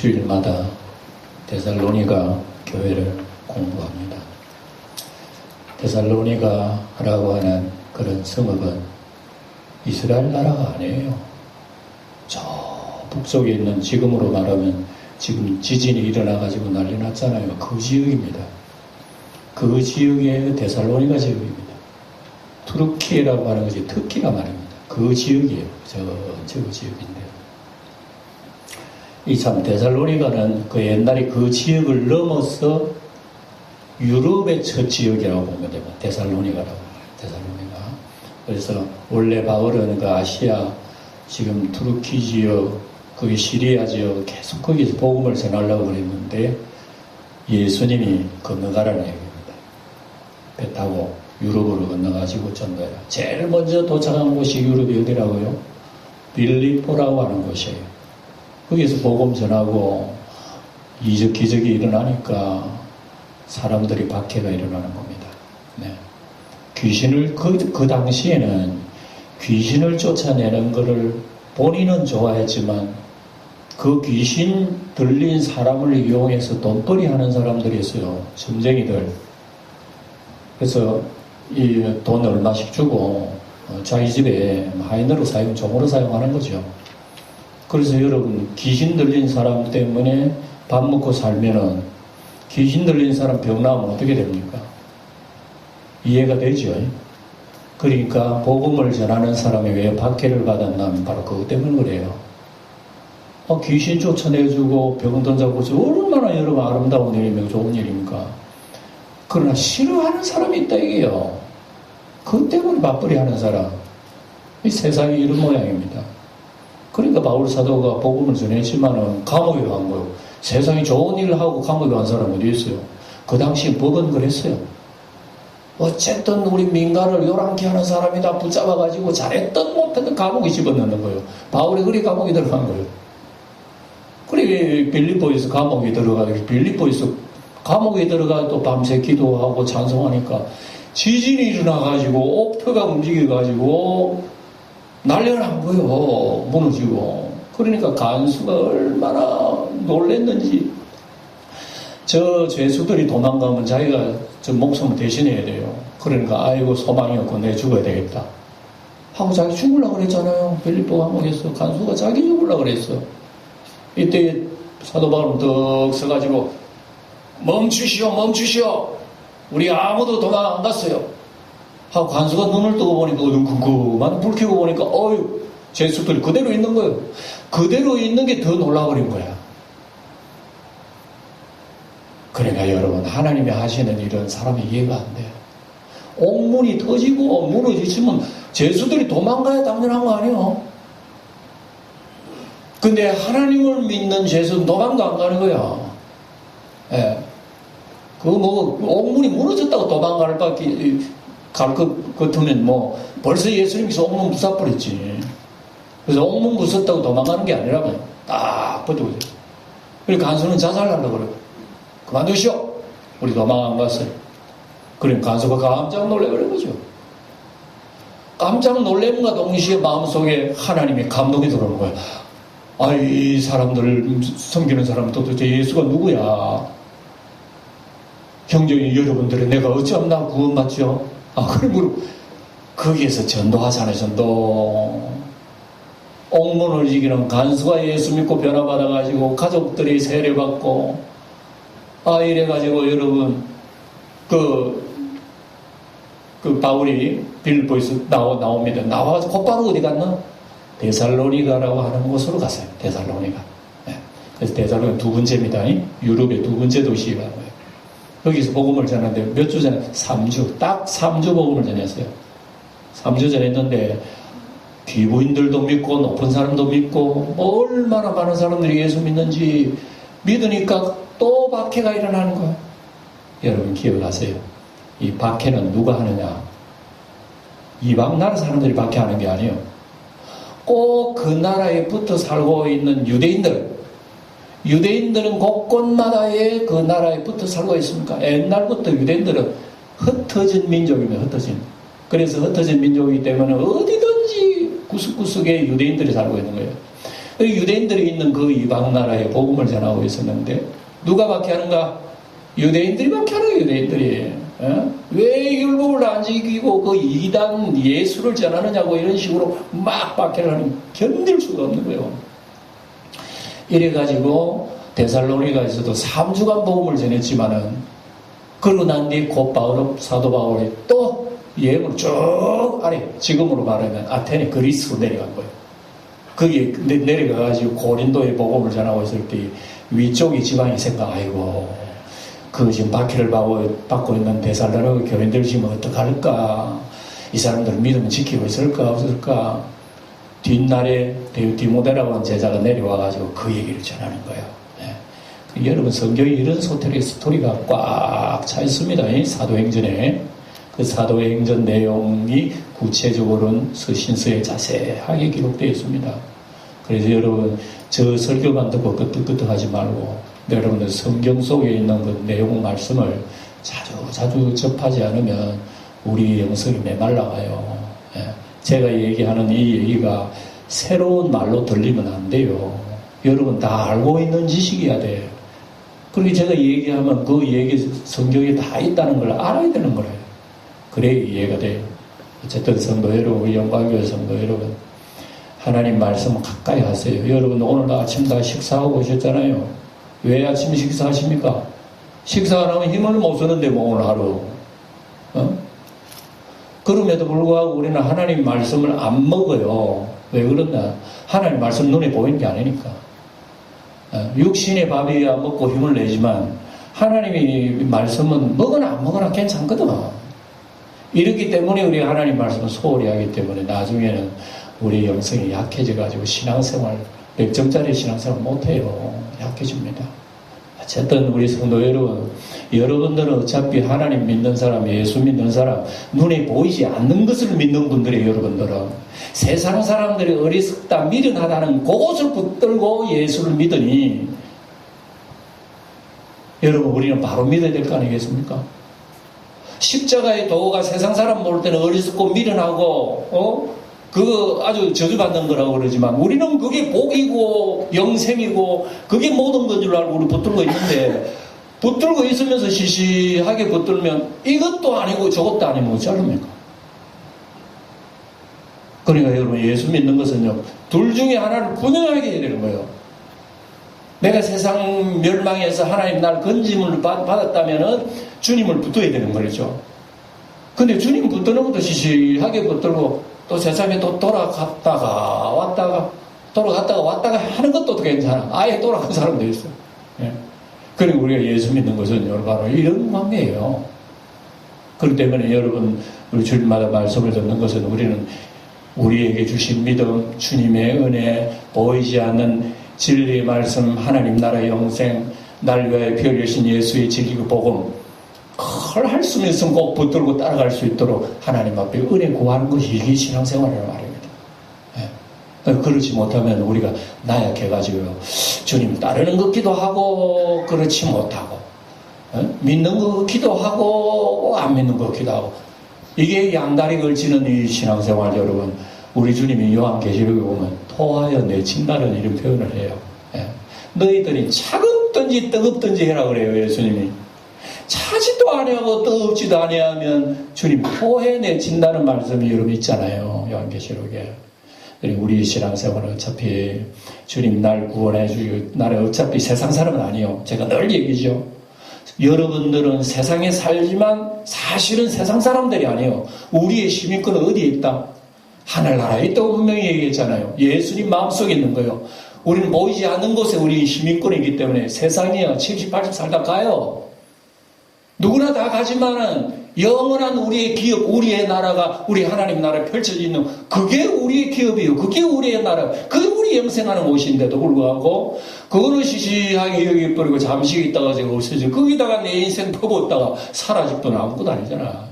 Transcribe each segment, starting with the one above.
주일마다 데살로니가 교회를 공부합니다. 데살로니가라고 하는 그런 성읍은 이스라엘 나라가 아니에요. 저 북쪽에 있는, 지금으로 말하면 지금 지진이 일어나가지고 난리 났잖아요. 그 지역입니다. 그 지역의 데살로니가 지역입니다. 투르키라고 하는 것이 터키가 말입니다. 그 지역이에요. 저 지역인데. 이 참 데살로니가는 그 옛날에 그 지역을 넘어서 유럽의 첫 지역이라고 보면 됩니다. 데살로니가라고. 데살로니가. 그래서 원래 바울은 그 아시아, 지금 투르키 지역, 거기 시리아 지역 계속 거기서 복음을 전하려고 그랬는데 예수님이 건너가라는 얘기입니다. 배 타고 유럽으로 건너가지고 전도해라. 제일 먼저 도착한 곳이 유럽이 어디라고요? 빌립보라고 하는 곳이에요. 거기서 복음 전하고 이적 기적이 일어나니까 사람들이 박해가 일어나는 겁니다. 네. 귀신을 그 당시에는 귀신을 쫓아내는 것을 본인은 좋아했지만 그 귀신 들린 사람을 이용해서 돈벌이 하는 사람들이 있어요. 점쟁이들. 그래서 이 돈 얼마씩 주고 자기 집에 하인으로 종으로 사용하는 거죠. 그래서 여러분, 귀신 들린 사람 때문에 밥 먹고 살면은 귀신 들린 사람 병 나오면 어떻게 됩니까? 이해가 되죠? 그러니까 복음을 전하는 사람이 왜 박해를 받았냐면 바로 그것 때문에 그래요. 귀신 쫓아내주고 병 던져고 얼마나 여러분 아름다운 일이며 좋은 일입니까? 그러나 싫어하는 사람이 있다 이게요. 그것 때문에 맞벌이 하는 사람. 이 세상이 이런 모양입니다. 그러니까 바울 사도가 복음을 전했지만은 감옥에 간 거예요. 세상에 좋은 일을 하고 감옥에 간 사람이 어디 있어요? 그 당시 법은 그랬어요. 어쨌든 우리 민가를 요란케 하는 사람이다 붙잡아가지고 잘했든 못했든 감옥에 집어넣는 거예요. 바울이 그리 감옥에 들어간 거예요. 그래 빌립보에서 감옥에 들어가고 빌립보에서 감옥에 들어가 또 밤새 기도하고 찬송하니까 지진이 일어나가지고 옥표가 움직여가지고 난리가 난 거예요. 무너지고. 그러니까 간수가 얼마나 놀랬는지. 저 죄수들이 도망가면 자기가 저 목숨을 대신해야 돼요. 그러니까 아이고 소망이 없고 내 죽어야 되겠다 하고 자기 죽으려고 그랬잖아요. 빌립보 감옥에서 간수가 자기 죽으려고 그랬어. 이때 사도 바울은 떡 서가지고 멈추시오. 우리 아무도 도망 안 갔어요. 하고 간수가 눈을 뜨고 보니까 어두컴컴한 불 켜고 보니까 어휴 죄수들이 그대로 있는 거예요. 그대로 있는 게 더 놀라버린 거야. 그러니까 여러분, 하나님이 하시는 일은 사람이 이해가 안 돼요. 옥문이 터지고 무너지시면 죄수들이 도망가야 당연한 거 아니에요. 근데 하나님을 믿는 죄수는 도망도 안 가는 거야. 예. 옥문이 무너졌다고 도망갈 밖에 갈 것 같으면 벌써 예수님께서 옥문 부숴버렸지. 그래서 옥문 부쉈다고 도망가는 게 아니라면 딱 버티고 있어요. 그러니까 간수는 자살하려고 그래요. 그만두시오. 우리 도망 안 갔어요. 그러니까 간수가 깜짝 놀래버린 거죠. 깜짝 놀램과 동시에 마음속에 하나님의 감동이 들어오는 거예요. 이 사람들을 섬기는 사람은 도대체 예수가 누구야? 형제인 여러분들의 내가 어찌하면 구원받죠? 그리고 거기에서 전도하잖아요. 전도. 옥문을 이기는 간수가 예수 믿고 변화받아가지고 가족들이 세례받고 이래가지고 여러분 바울이 빌립보에서 나옵니다. 나와서 곧바로 어디 갔나? 데살로니가라고 하는 곳으로 갔어요. 데살로니가. 네. 그래서 데살로니가 두 번째입니다. 유럽의 두 번째 도시라고 해요. 여기서 복음을 전하는데 몇 주 전에 3주, 딱 3주 복음을 전했어요. 3주 전했는데 귀부인들도 믿고 높은 사람도 믿고 얼마나 많은 사람들이 예수 믿는지 믿으니까 또 박해가 일어나는 거예요. 여러분 기억하세요. 이 박해는 누가 하느냐? 이방 나라 사람들이 박해하는 게 아니에요. 꼭 그 나라에 붙어 살고 있는 유대인들은 곳곳마다에 그 나라에 붙어 살고 있습니까? 옛날부터 유대인들은 흩어진 민족입니다. 그래서 흩어진 민족이기 때문에 어디든지 구석구석에 유대인들이 살고 있는 거예요. 유대인들이 있는 그 이방 나라에 복음을 전하고 있었는데 누가 박해하는가? 유대인들이 박해하는 유대인들이. 왜 율법을 안 지키고 그 이단 예수를 전하느냐고 이런 식으로 막 박해를 하는, 견딜 수가 없는 거예요. 이래가지고 데살로니가에서도 3주간 복음을 전했지만은, 그러고 난 뒤에 곧 사도 바울이 또 여행을 쭉 아래, 지금으로 말하면 아테네 그리스로 내려간 거예요. 거기에 내려가가지고 고린도에 복음을 전하고 있을 때 위쪽이 지방이 생각, 아이고, 그 지금 박해를 받고 있는 데살로니가 교인들 지금 어떡할까? 이 사람들 믿음을 지키고 있을까 없을까? 뒷날에 디모데라고 하는 제자가 내려와가지고 그 얘기를 전하는 거예요. 네. 여러분, 성경에 이런 스토리가 꽉 차 있습니다. 사도행전에. 그 사도행전 내용이 구체적으로는 서신서에 자세하게 기록되어 있습니다. 그래서 여러분, 저 설교만 듣고 끄떡끄떡하지 말고, 여러분들 성경 속에 있는 그 내용 말씀을 자주 접하지 않으면 우리 영성이 메말라가요. 제가 얘기하는 이 얘기가 새로운 말로 들리면 안 돼요. 여러분 다 알고 있는 지식이어야 돼요. 그렇게 제가 얘기하면 그 얘기 성경에 다 있다는 걸 알아야 되는 거예요. 그래야 이해가 돼요. 어쨌든 성도 여러분, 우리 영광교회 성도 여러분, 하나님 말씀 가까이 하세요. 여러분 오늘 아침 다 식사하고 오셨잖아요. 왜 아침 식사하십니까? 식사 안 하면 힘을 못 쓰는데 뭐 오늘 하루. 그럼에도 불구하고 우리는 하나님 말씀을 안 먹어요. 왜 그러냐? 하나님 말씀 눈에 보이는 게 아니니까. 육신의 밥이야 먹고 힘을 내지만 하나님의 말씀은 먹으나 안 먹으나 괜찮거든. 이렇기 때문에 우리 하나님 말씀을 소홀히 하기 때문에 나중에는 우리 영성이 약해져가지고 신앙생활, 100점짜리 신앙생활 못해요. 약해집니다. 어쨌든 우리 성도 여러분, 여러분들은 어차피 하나님 믿는 사람, 예수 믿는 사람, 눈에 보이지 않는 것을 믿는 분들이, 여러분들은 세상 사람들이 어리석다, 미련하다는 그것을 붙들고 예수를 믿으니 여러분, 우리는 바로 믿어야 될 거 아니겠습니까? 십자가의 도가 세상 사람 볼 때는 어리석고 미련하고 그거 아주 저주받는 거라고 그러지만 우리는 그게 복이고 영생이고 그게 모든 건 줄 알고 우리 붙들고 있는데, 붙들고 있으면서 시시하게 붙들면 이것도 아니고 저것도 아니면 어쩌합니까? 그러니까 여러분, 예수 믿는 것은요, 둘 중에 하나를 분명하게 해야 되는 거예요. 내가 세상 멸망에서 하나님 날 건짐을 받았다면은 주님을 붙어야 되는 거죠. 근데 주님 붙드는 것도 시시하게 붙들고 또 세상에 또 돌아갔다가 왔다가 하는 것도 괜찮아. 아예 돌아간 사람도 있어요. 예. 그리고 우리가 예수 믿는 것은 바로 이런 관계예요. 그렇기 때문에 여러분, 우리 주일마다 말씀을 듣는 것은 우리는 우리에게 주신 믿음, 주님의 은혜, 보이지 않는 진리의 말씀, 하나님 나라의 영생, 날 위하여 피 흘리신 예수의 진리의 복음, 그걸 할 수 있으면 꼭 붙들고 따라갈 수 있도록 하나님 앞에 은혜 구하는 것이 이게 신앙생활이라는 말입니다. 예. 그렇지 못하면 우리가 나약해가지고 주님 따르는 것 기도하고 그렇지 못하고, 믿는 것 기도하고 안 믿는 것 기도하고, 이게 양다리 걸치는 이 신앙생활. 여러분, 우리 주님이 요한계시록에 보면 토하여 내친다는 이런 표현을 해요. 예. 너희들이 차갑든지 뜨겁든지 해라 그래요, 예수님이. 차지도 아니하고 뜨겁지도 아니하면 주님 토해내친다는 말씀이 여러분 있잖아요, 요한계시록에. 우리 신앙생활은 어차피 주님 날 구원해 주고, 나는 어차피 세상 사람은 아니요. 제가 늘 얘기죠. 여러분들은 세상에 살지만 사실은 세상 사람들이 아니에요. 우리의 시민권은 어디에 있다? 하늘나라에 있다고 분명히 얘기했잖아요. 예수님 마음속에 있는 거예요. 우리는 보이지 않는 곳에 우리 시민권이기 때문에 세상이요 70, 80 살다 가요. 누구나 다 가지만은 영원한 우리의 기업, 우리의 나라가, 우리 하나님 나라에 펼쳐져 있는, 그게 우리의 기업이에요. 그게 우리의 나라, 그게 우리 영생하는 곳인데도 불구하고 그거는 시시하게 여기버리고 잠시 있다가 제가 없어져, 거기다가 내 인생 퍼붓다가 사라집도 아무것도 아니잖아.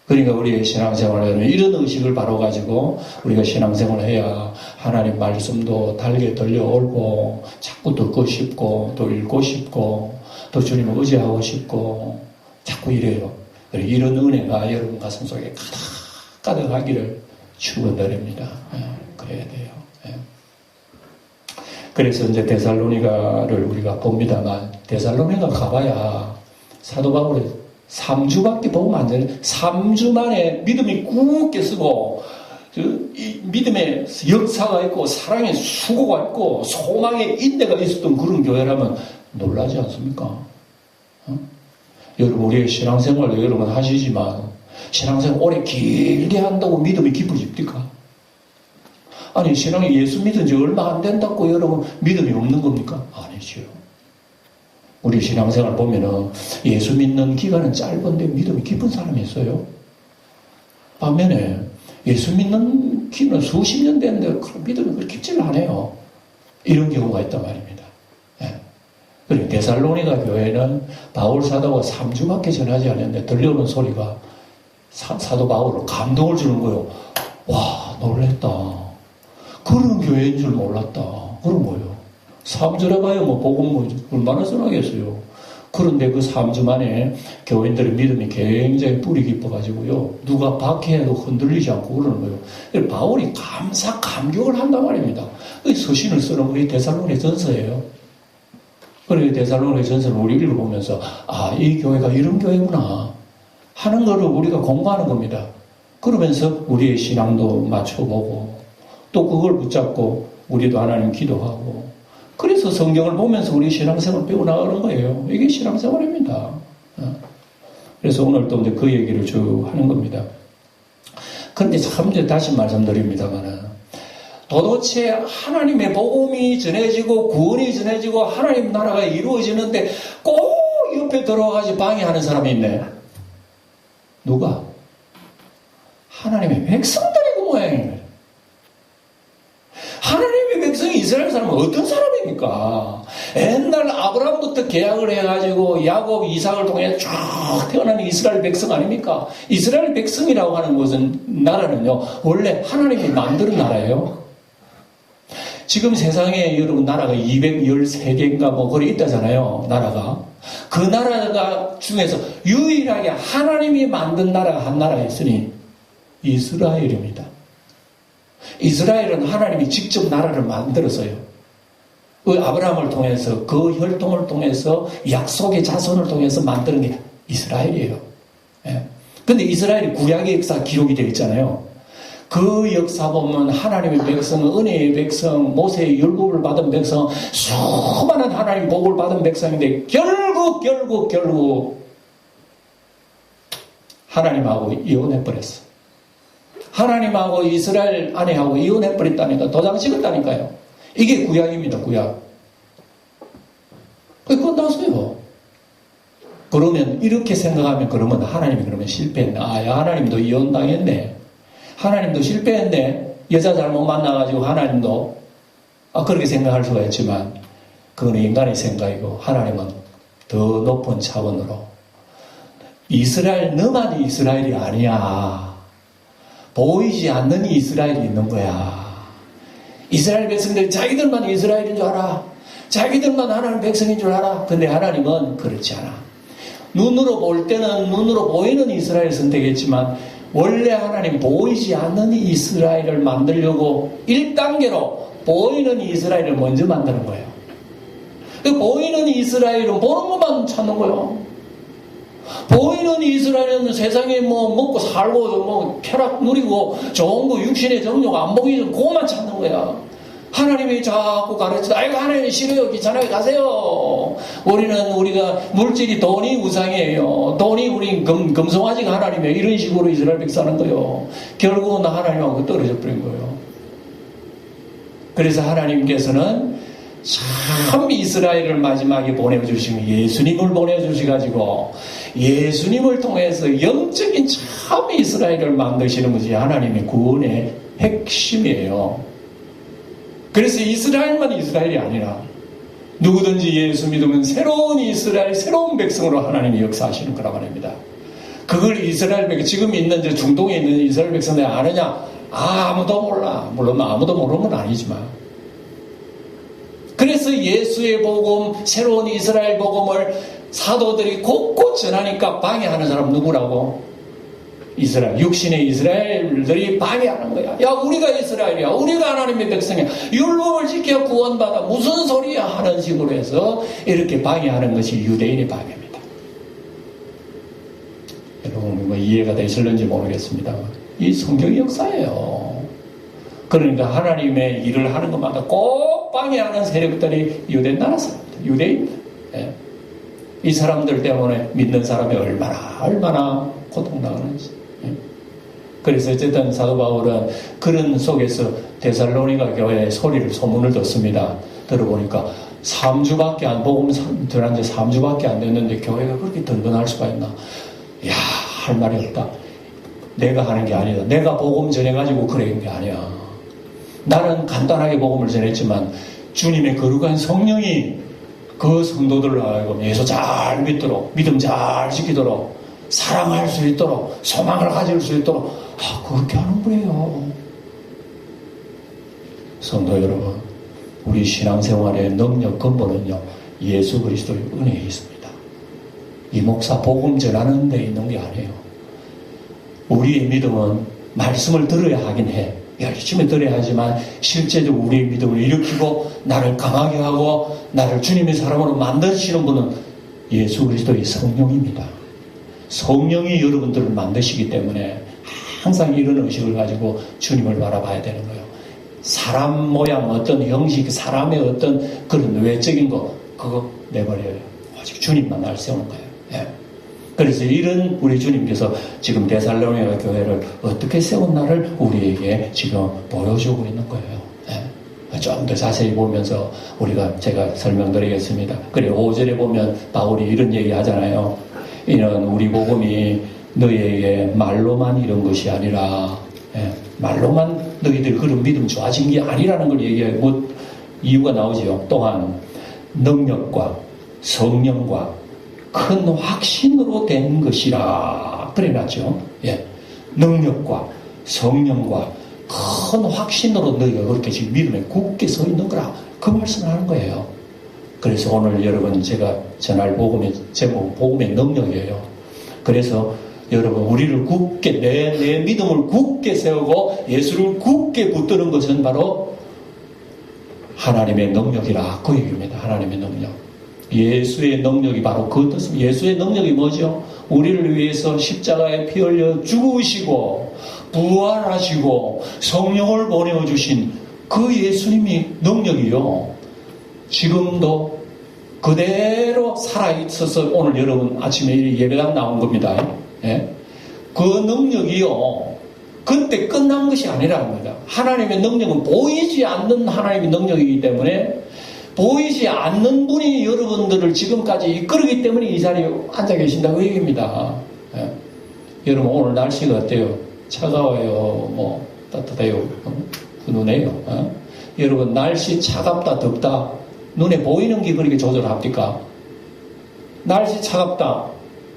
그러니까 우리의 신앙생활에는 이런 의식을 바로 가지고 우리가 신앙생활을 해야 하나님 말씀도 달게 들려오고 자꾸 듣고 싶고 또 읽고 싶고 또 주님을 의지하고 싶고 자꾸 이래요. 이런 은혜가 여러분 가슴 속에 가득가득하기를 축원드립니다. 그래야 돼요. 그래서 이제 데살로니가를 우리가 봅니다만, 데살로니가 가봐야 사도 바울이 3주밖에 보면 안 되는, 3주 만에 믿음이 굳게 쓰고, 이 믿음의 역사가 있고, 사랑의 수고가 있고, 소망의 인내가 있었던 그런 교회라면 놀라지 않습니까? 여러분, 우리의 신앙생활도 여러분 하시지만, 신앙생활 오래 길게 한다고 믿음이 깊어집니까? 아니, 신앙이 예수 믿은 지 얼마 안 된다고 여러분 믿음이 없는 겁니까? 아니죠. 우리 신앙생활 보면은 예수 믿는 기간은 짧은데 믿음이 깊은 사람이 있어요. 반면에 예수 믿는 기간은 수십 년 됐는데 그런 믿음이 그렇게 깊지는 않아요. 이런 경우가 있단 말입니다. 예. 그리고 데살로니가 교회는 바울 사도가 3주밖에 전하지 않았는데 들려오는 소리가 사도 바울로 감동을 주는 거예요. 와, 놀랬다. 그런 교회인 줄 몰랐다. 그런 거예요. 3주라 봐요. 뭐 복음 뭐 얼마나 전하겠어요. 그런데 그 3주 만에 교인들의 믿음이 굉장히 뿌리 깊어가지고요. 누가 박해해도 흔들리지 않고 그러는 거예요. 바울이 감격을 한단 말입니다. 서신을 쓰는 게 데살로니가 전서예요. 그리고 데살로니가 전서를 우리 읽어보면서 아, 이 교회가 이런 교회구나 하는 거를 우리가 공부하는 겁니다. 그러면서 우리의 신앙도 맞춰보고 또 그걸 붙잡고 우리도 하나님 기도하고 그래서 성경을 보면서 우리 신앙생활을 배워나가는 거예요. 이게 신앙생활입니다. 그래서 오늘 또 이제 그 얘기를 쭉 하는 겁니다. 그런데 참 이제 다시 말씀드립니다만은 도대체 하나님의 복음이 전해지고 구원이 전해지고 하나님 나라가 이루어지는데 꼭 옆에 들어가서 방해하는 사람이 있네. 누가? 하나님의 백성들이 그 모양이에요. 하나님의 백성이 이스라엘 사람은 어떤 사람입니까? 옛날 아브라함부터 계약을 해가지고 야곱, 이삭을 통해 쭉 태어난 이스라엘 백성 아닙니까? 이스라엘 백성이라고 하는 것은 나라는요 원래 하나님이 만드는 나라예요. 지금 세상에 여러분 나라가 213개인가 뭐 거기 있다잖아요. 나라가. 그 나라가 중에서 유일하게 하나님이 만든 나라가 한 나라가 있으니 이스라엘입니다. 이스라엘은 하나님이 직접 나라를 만들었어요. 그 아브라함을 통해서 그 혈통을 통해서 약속의 자손을 통해서 만드는 게 이스라엘이에요. 그런데 이스라엘이 구약의 역사 기록이 되어 있잖아요. 그 역사 보면 하나님의 백성, 은혜의 백성, 모세의 율법을 받은 백성, 수많은 하나님 복을 받은 백성인데 결국 하나님하고 이혼해버렸어. 하나님하고 이스라엘 아내하고 이혼해버렸다니까 도장 찍었다니까요. 이게 구약입니다. 구약. 끝났어요. 그러면 이렇게 생각하면 그러면 하나님이 그러면 실패했네. 아, 하나님도 이혼당했네. 하나님도 실패했네. 여자 잘못 만나가지고 하나님도 그렇게 생각할 수가 있지만 그건 인간의 생각이고 하나님은 더 높은 차원으로 이스라엘 너만 이스라엘이 아니야. 보이지 않는 이스라엘이 있는 거야. 이스라엘 백성들이 자기들만 이스라엘인 줄 알아. 자기들만 하나님 백성인 줄 알아. 근데 하나님은 그렇지 않아. 눈으로 볼 때는 눈으로 보이는 이스라엘을 선택했지만 원래 하나님 보이지 않는 이스라엘을 만들려고 1단계로 보이는 이스라엘을 먼저 만드는 거예요. 그 보이는 이스라엘은 보는 것만 찾는 거예요. 보이는 이스라엘은 세상에 뭐 먹고 살고 뭐 쾌락 누리고 좋은 거 육신의 정욕 안 보기 전 그것만 찾는 거야. 하나님이 자꾸 가르치다 아이고 하나님 싫어요 귀찮아요 가세요. 우리가 물질이 돈이 우상이에요. 돈이 우리 금송아지가 하나님이에요. 이런 식으로 이스라엘 백성하는 거예요. 결국은 하나님하고 떨어져 버린 거예요. 그래서 하나님께서는 참 이스라엘을 마지막에 보내주시면 예수님을 보내주셔가지고 예수님을 통해서 영적인 참 이스라엘을 만드시는 것이 하나님의 구원의 핵심이에요. 그래서 이스라엘만 이스라엘이 아니라 누구든지 예수 믿으면 새로운 이스라엘, 새로운 백성으로 하나님이 역사하시는 거라고 합니다. 그걸 이스라엘 백성, 지금 있는 중동에 있는 이스라엘 백성들이 아느냐? 아무도 몰라. 물론 아무도 모르는 건 아니지만. 그래서 예수의 복음, 새로운 이스라엘 복음을 사도들이 곳곳 전하니까 방해하는 사람 누구라고? 이스라엘, 육신의 이스라엘들이 방해하는 거야. 야, 우리가 이스라엘이야. 우리가 하나님의 백성이야. 율법을 지켜 구원받아. 무슨 소리야? 하는 식으로 해서 이렇게 방해하는 것이 유대인의 방해입니다. 여러분, 뭐 이해가 되실는지 모르겠습니다. 이 성경의 역사예요. 그러니까 하나님의 일을 하는 것마다 꼭 방해하는 세력들이 유대 나라 사람들, 유대인들. 예. 이 사람들 때문에 믿는 사람이 얼마나 고통당하는지. 예. 그래서 어쨌든 사도 바울은 그런 속에서 데살로니가 교회에 소문을 듣습니다. 들어보니까 3주밖에 복음 전한 지 3주밖에 안 됐는데 교회가 그렇게 든든할 수가 있나. 이야, 할 말이 없다. 내가 하는 게 아니다. 내가 복음 전해가지고 그런 게 아니야. 나는 간단하게 복음을 전했지만 주님의 거룩한 성령이 그 성도들로 하여금 예수 잘 믿도록, 믿음 잘 지키도록, 사랑할 수 있도록, 소망을 가질 수 있도록 그렇게 하는 분이에요. 성도 여러분, 우리 신앙생활의 능력 근본은요, 예수 그리스도의 은혜에 있습니다. 이 목사 복음 전하는 데 있는 게 아니에요. 우리의 믿음은 말씀을 들어야 하긴 해. 열심히 들어야 하지만 실제적으로 우리의 믿음을 일으키고 나를 강하게 하고 나를 주님의 사람으로 만드시는 분은 예수 그리스도의 성령입니다. 성령이 여러분들을 만드시기 때문에 항상 이런 의식을 가지고 주님을 바라봐야 되는 거예요. 사람 모양, 어떤 형식, 사람의 어떤 그런 외적인 거 그거 내버려요. 오직 주님만 날 세우는 거예요. 예. 그래서 이런 우리 주님께서 지금 데살로니가 교회를 어떻게 세웠나를 우리에게 지금 보여주고 있는 거예요. 예. 좀 더 자세히 보면서 제가 설명드리겠습니다. 그래 5절에 보면 바울이 이런 얘기 하잖아요. 이는 우리 복음이 너희에게 말로만 이런 것이 아니라, 예. 말로만 너희들 그런 믿음 좋아진 게 아니라는 걸 얘기해요. 이유가 나오죠. 또한 능력과 성령과 큰 확신으로 된 것이라 그래놨죠. 예. 능력과 성령과 큰 확신으로 너희가 그렇게 지금 믿음에 굳게 서 있는 거라 그 말씀을 하는 거예요. 그래서 오늘 여러분 제가 전할 복음의 제목 복음의 능력이에요. 그래서 여러분 우리를 굳게 내 믿음을 굳게 세우고 예수를 굳게 붙드는 것은 바로 하나님의 능력이라 그 얘기입니다. 하나님의 능력. 예수의 능력이 바로 그 뜻입니다. 예수의 능력이 뭐죠? 우리를 위해서 십자가에 피 흘려 죽으시고 부활하시고 성령을 보내주신 그 예수님이 능력이요. 지금도 그대로 살아있어서 오늘 여러분 아침에 예배당 나온 겁니다. 예? 그 능력이요. 그때 끝난 것이 아니라는 겁니다. 하나님의 능력은 보이지 않는 하나님의 능력이기 때문에 보이지 않는 분이 여러분들을 지금까지 이끌기 때문에 이 자리에 앉아 계신다고 얘기입니다. 예. 여러분 오늘 날씨가 어때요? 차가워요? 따뜻해요? 훈훈해요? 여러분 날씨 차갑다 덥다 눈에 보이는 게 그렇게 조절합니까? 날씨 차갑다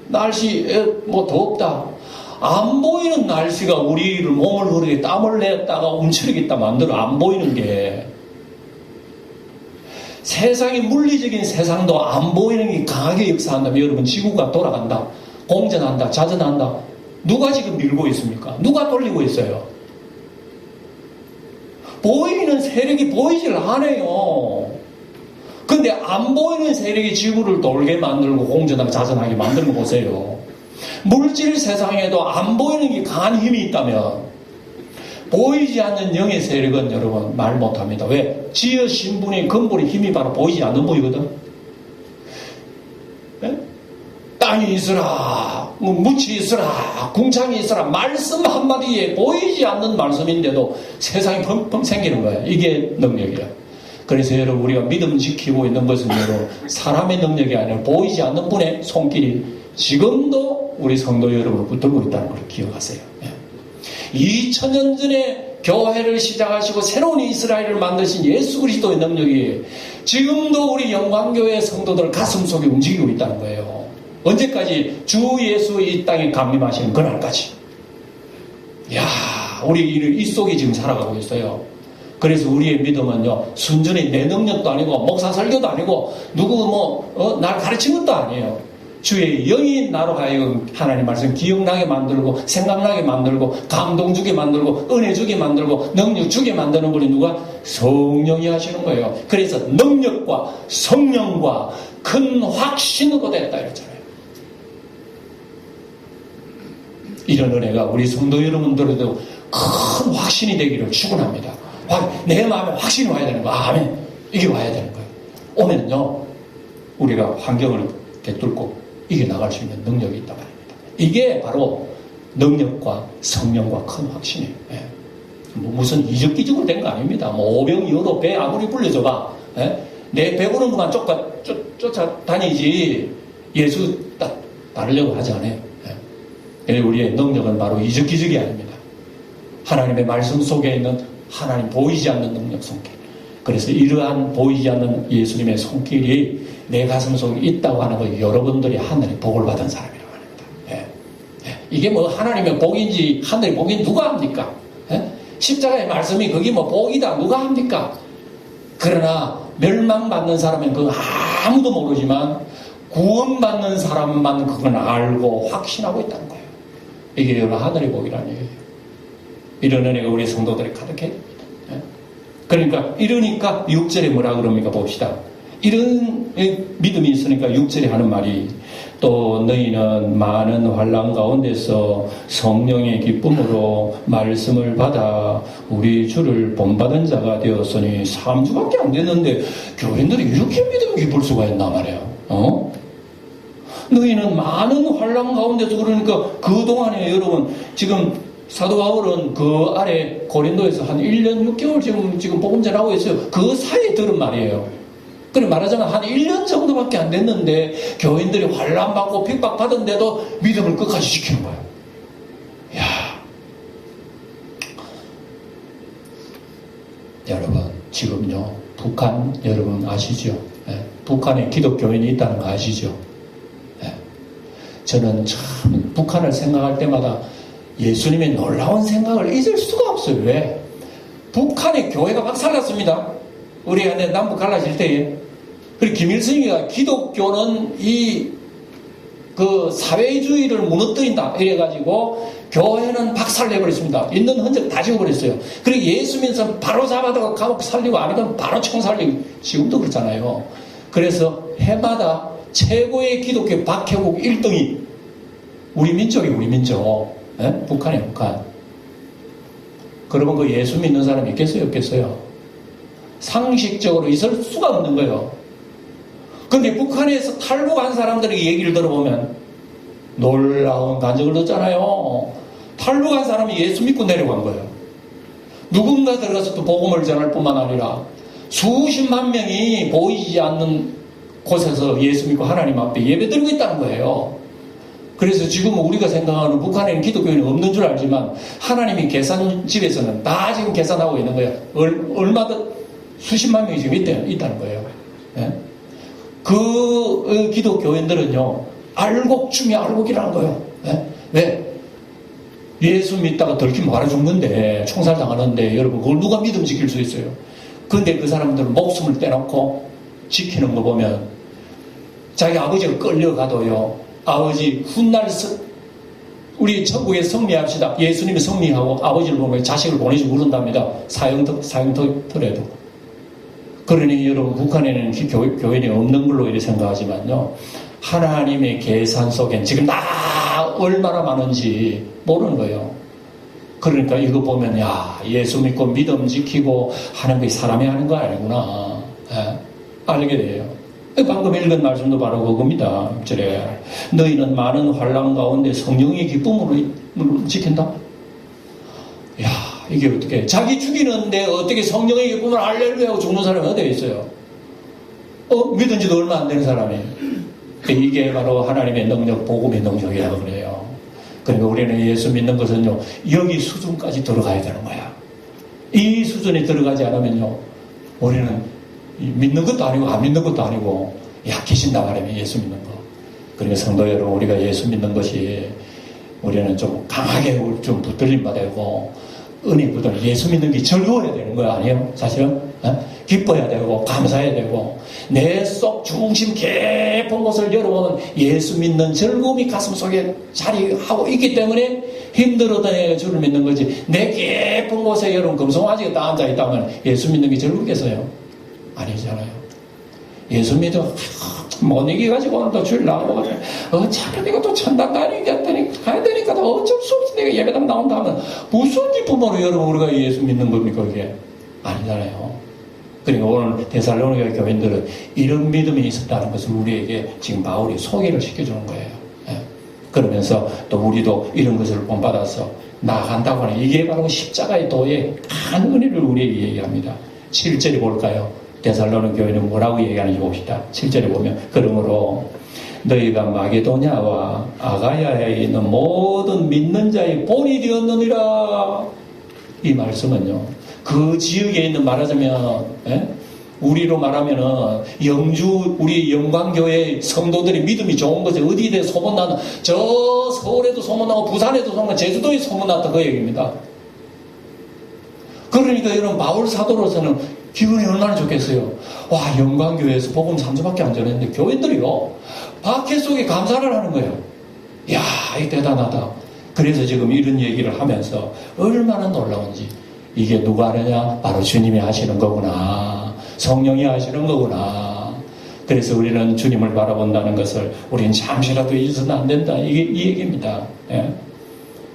날씨 덥다 안 보이는 날씨가 우리를 몸을 흐르게 땀을 냈다가 움츠리겠다 만들어 안 보이는 게 세상이 물리적인 세상도 안 보이는 게 강하게 역사한다면 여러분 지구가 돌아간다 공전한다 자전한다 누가 지금 밀고 있습니까? 누가 돌리고 있어요? 보이는 세력이 보이질 않아요. 근데 안 보이는 세력이 지구를 돌게 만들고 공전하게 자전하게 만드는 거 보세요. 물질 세상에도 안 보이는 게 강한 힘이 있다면 보이지 않는 영의 세력은 여러분 말 못합니다. 왜? 지으신 분의 근본의 힘이 바로 보이지 않는 분이거든. 네? 땅이 있으라 무치 있으라 궁창이 있으라 말씀 한마디에 보이지 않는 말씀인데도 세상이 펑펑 생기는 거예요. 이게 능력이야. 그래서 여러분 우리가 믿음 지키고 있는 것은 여러분 사람의 능력이 아니라 보이지 않는 분의 손길이 지금도 우리 성도 여러분을 붙들고 있다는 걸 기억하세요. 2000년 전에 교회를 시작하시고 새로운 이스라엘을 만드신 예수 그리스도의 능력이 지금도 우리 영광교회 성도들 가슴속에 움직이고 있다는 거예요. 언제까지? 주 예수 이 땅에 강림하시는 그날까지. 이야, 우리 이 속에 지금 살아가고 있어요. 그래서 우리의 믿음은요, 순전히 내 능력도 아니고 목사 설교도 아니고 누구 날 가르친 것도 아니에요. 주의 영이 나로 하여금 하나님 말씀 기억나게 만들고 생각나게 만들고 감동 주게 만들고 은혜 주게 만들고 능력 주게 만드는 분이 누가? 성령이 하시는 거예요. 그래서 능력과 성령과 큰 확신으로 됐다 이랬잖아요. 이런 은혜가 우리 성도 여러분들에도 큰 확신이 되기를 축원합니다. 내 마음에 확신이 와야 되는 거야. 아멘. 이게 와야 되는 거예요. 오면요 우리가 환경을 뚫고 이겨나갈 수 있는 능력이 있다 말입니다. 이게 바로 능력과 성령과 큰 확신이에요. 예. 무슨 이적기적으로 된 거 아닙니다. 오병이어도 배 아무리 불려줘봐. 예? 내 배부른 것만 쫓아다니지 예수 따르려고 하지 않아요. 예. 우리의 능력은 바로 이적기적이 아닙니다. 하나님의 말씀 속에 있는 하나님 보이지 않는 능력 손길. 그래서 이러한 보이지 않는 예수님의 손길이 내 가슴 속에 있다고 하는 거 여러분들이 하늘의 복을 받은 사람이라고 합니다. 예. 예. 이게 뭐 하나님의 복인지 하늘의 복인지 누가 합니까? 예? 십자가의 말씀이 그게 뭐 복이다 누가 합니까? 그러나 멸망받는 사람은 그거 아무도 모르지만 구원받는 사람만 그건 알고 확신하고 있다는 거예요. 이게 여러분 하늘의 복이라는 얘기예요. 이런 은혜가 우리 성도들이 가득해야 됩니다. 예? 그러니까 이러니까 6절에 뭐라 그럽니까? 봅시다. 이런 믿음이 있으니까 6절에 하는 말이 또 너희는 많은 환난 가운데서 성령의 기쁨으로 말씀을 받아 우리 주를 본받은 자가 되었으니 3주밖에 안 됐는데 교인들이 이렇게 믿음이 기쁠 수가 있나 말이에요. 너희는 많은 환난 가운데서 그러니까 그동안에 여러분 지금 사도 바울은 그 아래 고린도에서 한 1년 6개월 지금 복음 전하고 있어요. 그 사이에 들은 말이에요. 그래 말하자면 한 1년 정도밖에 안 됐는데 교인들이 환난받고 핍박받은데도 믿음을 끝까지 지키는 거예요. 이야. 여러분 지금요 북한 여러분 아시죠? 네. 북한에 기독교인이 있다는 거 아시죠? 네. 저는 참 북한을 생각할 때마다 예수님의 놀라운 생각을 잊을 수가 없어요. 왜? 북한의 교회가 박살났습니다. 우리가 남북 갈라질 때에. 그리고 김일성이가 기독교는 그 사회주의를 무너뜨린다. 이래가지고 교회는 박살내버렸습니다. 있는 흔적 다 지워버렸어요. 그리고 예수 믿어서 바로 잡아다가 감옥 살리고 아니면 바로 총 살리고 지금도 그렇잖아요. 그래서 해마다 최고의 기독교 박해국 1등이 우리 민족이 우리 민족. 예? 북한이에요, 북한. 그러면 그 예수 믿는 사람이 있겠어요, 없겠어요? 상식적으로 있을 수가 없는 거예요. 근데 북한에서 탈북한 사람들의 얘기를 들어보면 놀라운 간증을 듣잖아요. 탈북한 사람이 예수 믿고 내려간 거예요. 누군가 들어가서 또 복음을 전할 뿐만 아니라 수십만 명이 보이지 않는 곳에서 예수 믿고 하나님 앞에 예배드리고 있다는 거예요. 그래서 지금 우리가 생각하는 북한에는 기독교인이 없는 줄 알지만 하나님이 계산집에서는 다 지금 계산하고 있는 거예요. 얼마든 수십만 명이 지금 있다는 거예요. 네? 그 기독교인들은요 알곡 중에 알곡이라는 거예요. 네? 왜? 예수 믿다가 들키면 말아 죽는데 총살 당하는데 여러분 그걸 누가 믿음 지킬 수 있어요? 그런데 그 사람들은 목숨을 떼놓고 지키는 거 보면 자기 아버지가 끌려가도요 아버지 훗날 우리 천국에 승리합시다. 예수님이 승리하고 아버지를 보면 자식을 보내주고 그런답니다. 사형터에도. 그러니 여러분 북한에는 교인이 없는 걸로 이렇게 생각하지만요. 하나님의 계산 속엔 지금 얼마나 많은지 모르는 거예요. 그러니까 이거 보면 야 예수 믿고 믿음 지키고 하는 게 사람이 하는 거 아니구나. 알게 돼요. 방금 읽은 말씀도 바로 그겁니다. 6절에 너희는 많은 환난 가운데 성령의 기쁨으로 지킨다. 야 이게 어떻게 자기 죽이는데 어떻게 성령의 기쁨을 알렐루야 하고 죽는 사람이 어디에 있어요? 믿은 지도 얼마 안 되는 사람이. 이게 바로 하나님의 능력 복음의 능력이라고 그래요. 그러니까 우리는 예수 믿는 것은요 여기 수준까지 들어가야 되는 거야. 이 수준에 들어가지 않으면요 우리는 믿는 것도 아니고 안 믿는 것도 아니고 약해진다 말이에요. 예수 믿는 거. 그러니까 성도 여러분 우리가 예수 믿는 것이 우리는 좀 강하게 좀 붙들림 받아야 되고 은혜 붙들림 예수 믿는 게 즐거워야 되는 거 아니에요? 사실은 기뻐야 되고 감사해야 되고 내 속 중심 깊은 곳을 열어보면 예수 믿는 즐거움이 가슴 속에 자리하고 있기 때문에 힘들어도 내가 주를 믿는 거지. 내 깊은 곳에 여러분 금송아지가 딱 앉아있다면 예수 믿는 게 즐겁겠어요? 아니잖아요. 예수 믿어 못 이겨가지고 오늘 또 주일 나가고 어차피 내가 또 천당 가야 되니까 또 어쩔 수 없이 내가 예배당 나온다 하면 무슨 기쁨으로 여러분 우리가 예수 믿는 겁니까? 그게 아니잖아요. 그러니까 오늘 데살로니가 교인들은 이런 믿음이 있었다는 것을 우리에게 지금 바울이 소개를 시켜주는 거예요. 예. 그러면서 또 우리도 이런 것을 본받아서 나아간다고 하는 이게 바로 십자가의 도의 큰 은혜를 우리에게 얘기합니다. 7절에 볼까요? 데살로니 교회는 뭐라고 얘기하는지 봅시다. 7절에 보면 그러므로 너희가 마게도냐와 아가야에 있는 모든 믿는 자의 본이 되었느니라. 이 말씀은요. 그 지역에 있는 말하자면 우리로 말하면은 영주 우리 영광교회 성도들이 믿음이 좋은 것이 어디에 소문나는 저 서울에도 소문나고 부산에도 소문나고 제주도에 소문났다 그 얘기입니다. 그러니까 이런 바울 사도로서는 기분이 얼마나 좋겠어요. 와 영광교회에서 복음 3주밖에 안 전했는데 교인들이요 박해 속에 감사를 하는 거예요. 이야 이거 대단하다. 그래서 지금 이런 얘기를 하면서 얼마나 놀라운지 이게 누가 하느냐? 바로 주님이 하시는 거구나. 성령이 하시는 거구나. 그래서 우리는 주님을 바라본다는 것을 우리는 잠시라도 잊어서는 안 된다. 이게 이 얘기입니다. 예.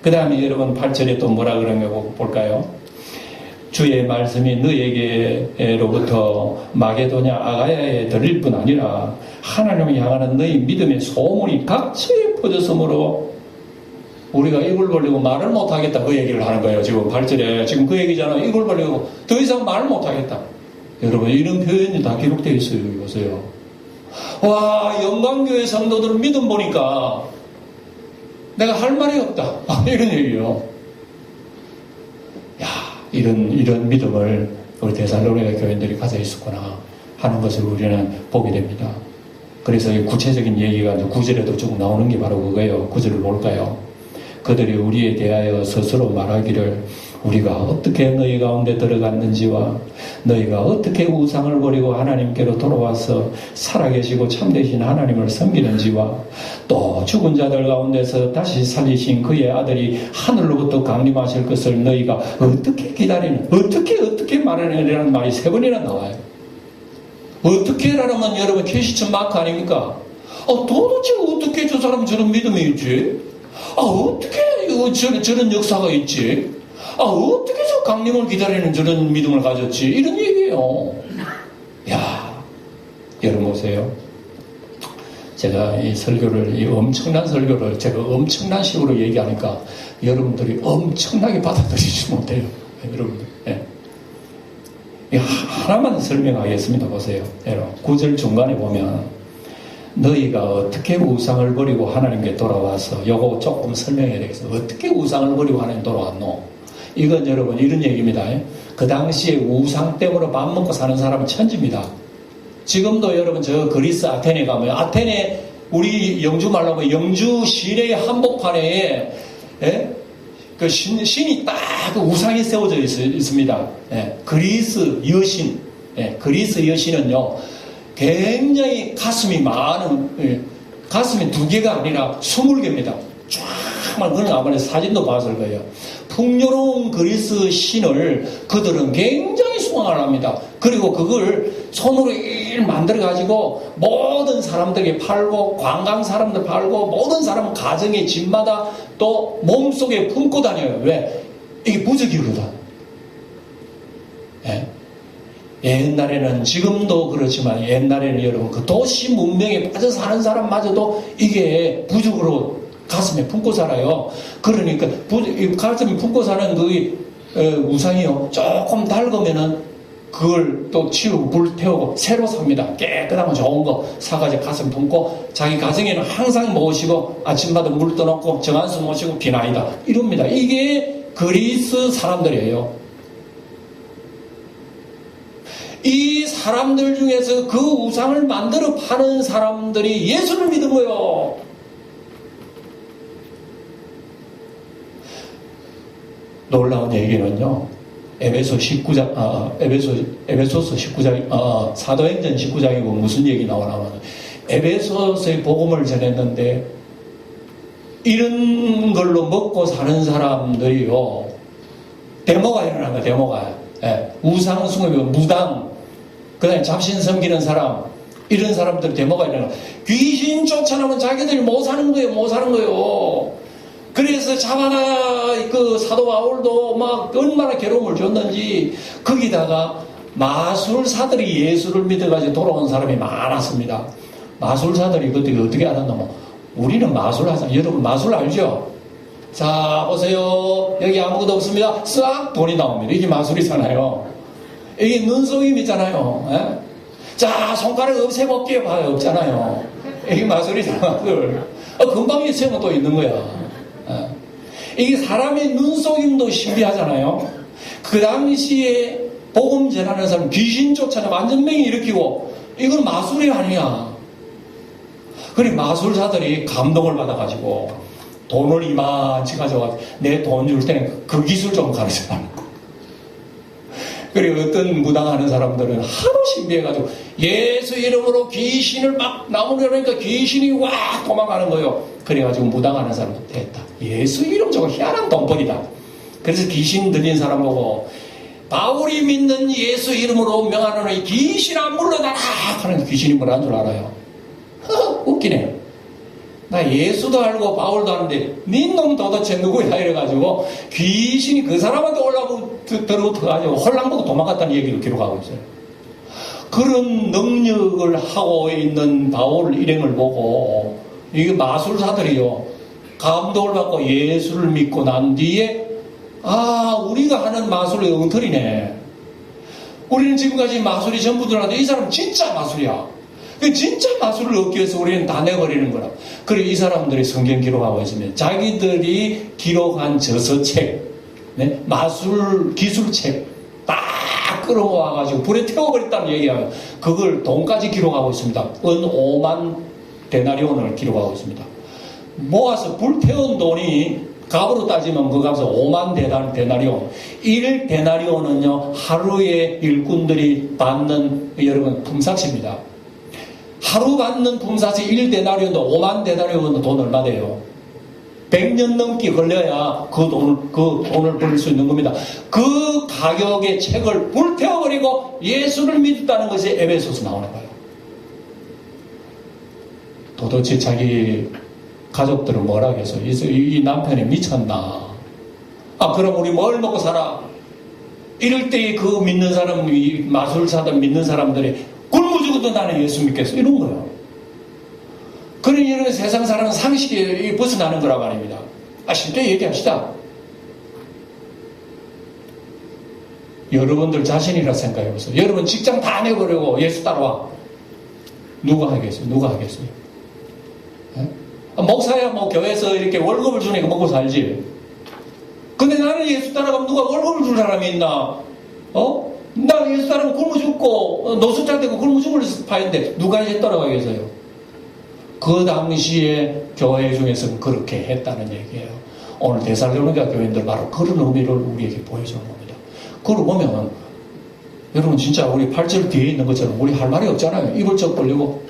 그 다음에 여러분 8절에 또 뭐라 그런가 볼까요? 주의 말씀이 너에게로부터 마게도냐 아가야에 들릴 뿐 아니라 하나님을 향하는 너희 믿음의 소문이 각처에 퍼졌으므로 우리가 입을 벌리고 말을 못하겠다 그 얘기를 하는 거예요. 지금 8절에 지금 그 얘기잖아요. 입을 벌리고 더 이상 말을 못하겠다. 여러분 이런 표현이 다 기록되어 있어요. 보세요. 와 영광교회 성도들 믿음 보니까 내가 할 말이 없다. 이런 얘기예요. 야 이런 믿음을 우리 데살로니가 교인들이 가져 있었구나 하는 것을 우리는 보게 됩니다. 그래서 구체적인 얘기가 9절에도 쭉 나오는 게 바로 그거예요. 9절을 볼까요? 그들이 우리에 대하여 스스로 말하기를 우리가 어떻게 너희 가운데 들어갔는지와 너희가 어떻게 우상을 버리고 하나님께로 돌아와서 살아계시고 참되신 하나님을 섬기는지와 또 죽은 자들 가운데서 다시 살리신 그의 아들이 하늘로부터 강림하실 것을 너희가 어떻게 기다리는 어떻게 말하느냐는 말이 3번이나 나와요. 어떻게라면 여러분 캐시천 마크 아닙니까? 도대체 어떻게 저 사람은 저런 믿음이 있지? 어떻게 저런 역사가 있지? 어떻게 저 강림을 기다리는 저런 믿음을 가졌지? 이런 얘기예요. 야, 여러분 보세요. 제가 이 설교를, 이 엄청난 설교를 제가 엄청난 식으로 얘기하니까 여러분들이 엄청나게 받아들이지 못해요. 여러분들. 네. 하나만 설명하겠습니다. 보세요. 여러분, 9절 중간에 보면 너희가 어떻게 우상을 버리고 하나님께 돌아와서 요거 조금 설명해야 되겠어. 어떻게 우상을 버리고 하나님 돌아왔노? 이건 여러분 이런 얘기입니다. 그 당시에 우상 때문에 밥 먹고 사는 사람은 천지입니다. 지금도 여러분 저 그리스 아테네 가면 아테네 우리 영주 말로 하면 영주 시내의 한복판에 그 신이 딱 그 우상이 세워져 있습니다. 그리스 여신, 그리스 여신은요 굉장히 가슴이 많은, 가슴이 2개가 아니라 20개입니다. 쫙, 그런 아마 사진도 봤을 거예요. 풍요로운 그리스 신을 그들은 굉장히 숭앙을 합니다. 그리고 그걸 손으로 일 만들어가지고 모든 사람들에게 팔고, 관광 사람들 팔고, 모든 사람은 가정의 집마다 또 몸속에 품고 다녀요. 왜? 이게 부적이거든. 옛날에는 지금도 그렇지만 옛날에는 여러분 그 도시 문명에 빠져 사는 사람마저도 이게 부적으로 가슴에 품고 살아요. 그러니까 가슴에 품고 사는 그 우상이요 조금 닳으면은 그걸 또 치우고 불 태우고 새로 삽니다. 깨끗하고 좋은 거 사가지고 가슴 품고 자기 가정에는 항상 모시고 아침마다 물 떠놓고 정한수 모시고 비나이다 이럽니다. 이게 그리스 사람들이에요. 이 사람들 중에서 그 우상을 만들어 파는 사람들이 예수를 믿은 거예요. 놀라운 얘기는요. 에베소서 19장, 사도행전 19장이고 무슨 얘기 나오냐면, 에베소서의 복음을 전했는데, 이런 걸로 먹고 사는 사람들이요, 데모가 일어난 거야, 데모가. 예, 우상숭배, 무당, 그 다음에 잡신 섬기는 사람, 이런 사람들 데모가 일어나. 귀신 쫓아나면 자기들이 못 사는 거예요, 못 사는 거예요. 그래서 그 사도 바울도 막 얼마나 괴로움을 줬는지, 거기다가 마술사들이 예수를 믿어가지고 돌아온 사람이 많았습니다. 마술사들이 그때 어떻게 알았냐면, 우리는 마술 하잖아요. 여러분 마술 알죠? 자, 보세요. 여기 아무것도 없습니다. 싹 돈이 나옵니다. 이게 마술이잖아요. 이게 눈속임이잖아요. 예? 자, 손가락 없애볼게요. 봐요. 없잖아요. 이게 마술이잖아요. 금방 있으면 또 있는 거야. 이게 사람의 눈속임도 신비하잖아요. 그 당시에 복음 전하는 사람 귀신 쫓아내 완전명이 일으키고, 이건 마술이 아니야. 그래 마술사들이 감동을 받아가지고 돈을 이만치 가져가지고 내 돈 줄 때는 그 기술 좀 가르쳐라. 그리고 어떤 무당하는 사람들은 하도 신비해가지고 예수 이름으로 귀신을 막 나무려니까 귀신이 와 도망가는 거예요. 그래가지고 무당하는 사람도 됐다. 예수 이름 저거 희한한 돈벌이다. 그래서 귀신 들린 사람 보고 바울이 믿는 예수 이름으로 명하노니 귀신아 물러나라 하는 귀신이 뭐라는 줄 알아요? 웃기네. 나 예수도 알고 바울도 아는데 닌 놈 도대체 누구야 이래가지고 귀신이 그 사람한테 들어가지고 홀랑보고 도망갔다는 얘기를 기록하고 있어요. 그런 능력을 하고 있는 바울 일행을 보고 이게 마술사들이요 감동을 받고 예수를 믿고 난 뒤에 우리가 하는 마술이 엉터리네. 우리는 지금까지 마술이 전부 들었는데 이 사람은 진짜 마술이야. 진짜 마술을 얻기 위해서 우리는 다 내버리는 거라. 그리고 이 사람들이 성경 기록하고 있으면 자기들이 기록한 저서책, 네? 마술 기술책 딱 끌어모아가지고 불에 태워버렸다는 얘기하면 그걸 돈까지 기록하고 있습니다. 은 5만 데나리온을 기록하고 있습니다. 모아서 불 태운 돈이 값으로 따지면 그 값은 5만 데나리온. 1데나리온은요 하루에 일꾼들이 받는 여러분 품삯입니다. 하루 받는 품삯이 1데나리온도 5만 데나리온도 돈 얼마 돼요? 100년 넘게 걸려야 그 돈을 벌 수 있는 겁니다. 그 가격의 책을 불태워버리고 예수를 믿었다는 것이 에베소서 나오는 거예요. 도대체 자기 가족들은 뭐라 해서 이 남편이 미쳤나? 그럼 우리 뭘 먹고 살아? 이럴 때 그 믿는 사람, 이 마술사들 믿는 사람들이 굶어 죽어도 나는 예수 믿겠어. 이런 거예요. 그러니 이런 세상 사람은 상식이 벗어나는 거란 말입니다. 실제 얘기합시다. 여러분들 자신이라 생각해보세요. 여러분 직장 다 내버리고 예수 따라와. 누가 하겠어요? 누가 하겠어요? 목사야 뭐 교회에서 이렇게 월급을 주니까 먹고 살지. 근데 나는 예수 따라가면 누가 월급을 줄 사람이 있나? 나 예수 따라가면 굶어 죽고 노숙자 되고 굶어 죽을 파인데 누가 이제 따라가겠어요? 그 당시에 교회 중에서는 그렇게 했다는 얘기예요. 오늘 데살로니가 교인들 바로 그런 의미를 우리에게 보여주는 겁니다. 그걸 보면 여러분 진짜 우리 8절 뒤에 있는 것처럼 우리 할 말이 없잖아요. 입을 쩍 벌리고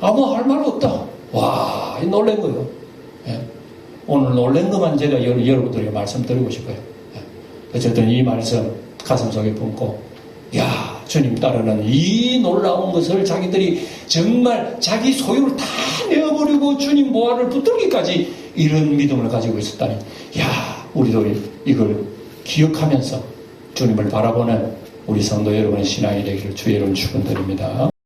아무 할 말 없다. 와, 놀란 거예요. 예? 오늘 놀란 것만 제가 여러분들에게 말씀드리고 싶어요. 예? 어쨌든 이 말씀 가슴속에 품고 주님 따르는 이 놀라운 것을 자기들이 정말 자기 소유를 다 내어버리고 주님 보화를 붙들기까지 이런 믿음을 가지고 있었다니 우리도 이걸 기억하면서 주님을 바라보는 우리 성도 여러분의 신앙이 되기를 주의 이름 축원드립니다.